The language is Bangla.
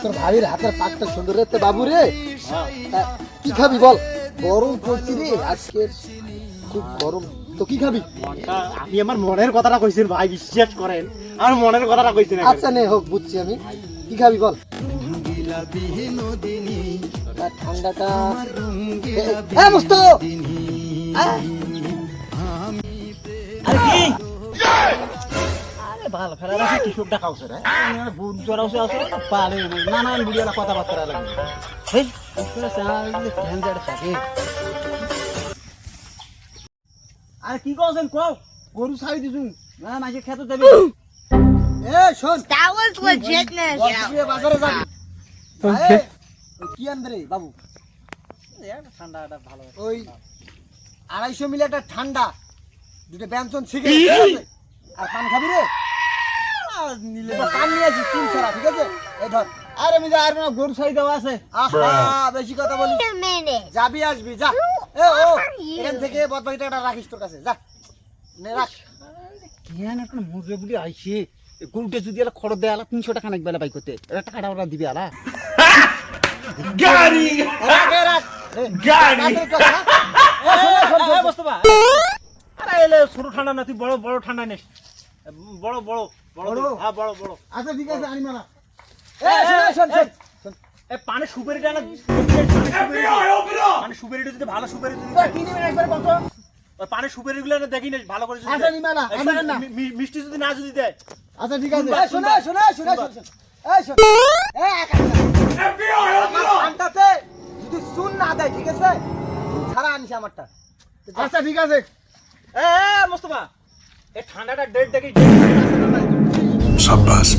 তোর ভাবির হাতের পাকটা সুন্দর রে বাবু রে। কি খাবি বল? গরম পড়ছি রে আজকে, খুব গরম। তো কি খাবি? আমি আমার মনের কথাটা কইছি ভাই, বিশ্বাস করেন আমার মনের কথাটা কইছি না। আচ্ছা নে হোক, বুঝছি আমি। কি খাবি বল? ঠান্ডাটা মস্ত। আরে কি আরে ভালো ফেরা রাখি কৃষকটা খাওছে রে, বুট জড়াওছে আছে পালে নানান ভিডিওলা কথাবার্তা লাগে। এই পুরো চাল যে ঝঞ্ঝাট থাকে। আরে কি কইছেন কও? গরু ছাড়ি দিছু না, মাঝে খেতে যাবি। এ শোন, That was legitness. বাজারে যাবি। কি আনবে রে বাবু? ঠান্ডাটা ভালো। ওই 250 মিলি একটা ঠান্ডা, দুটো ব্যঞ্জন সিগারেট আর পান খাবি রে? নিলে পান নিয়ে আসিস তিন ছড়া, ঠিক আছে? এই ধর। আরে আমি যা আর না, গরু ছাড়ি দেওয়া আছে। আহা, বেশি কথা বলিস। Wait a minute. যাবি আসবি, যা। এ ও এখান থেকে বদবাকি টাকাটা রাখিস তোর কাছে, যা নে রাখ। কেন একটা মুজে বুড়ি আইছে, গরুটা যদি এলা খড় দেয়, 300 টাকা নাকি বেলা বাই করতে, এটা টাকাটা ওরা দিবে আলা। গাড়ি রাখ রাখ গাড়ি বস্তবা আরে এলে ছোট ঠান্ডা না, তুই বড় বড় ঠান্ডা নিস। বড় বড় বড় বড়? হ্যাঁ বড় বড়। আচ্ছা ঠিক আছে, আনি মারা। এ শোন শোন শোন, এ পানে সুপারিটা না, পানে সুপারিটা যদি ভালো সুপারি যদি কি নিবেন একবার বল তো? ওই পানে সুপারি গুলো না দেখি না ভালো করে যদি আচ্ছা নিমা না, এই আনবেন না। মিষ্টি যদি না যদি দেয়। আচ্ছা ঠিক আছে। শুনবা, এই শোন শোন শোন শোন, এই শোন, এই আনটাতে যদি শুন না দেয়, ঠিক আছে? ছাড়া আনিস আমারটা। আচ্ছা ঠিক আছে। এ মোস্তফা এই ঠান্ডাটা ডেট দেখি। शाबाश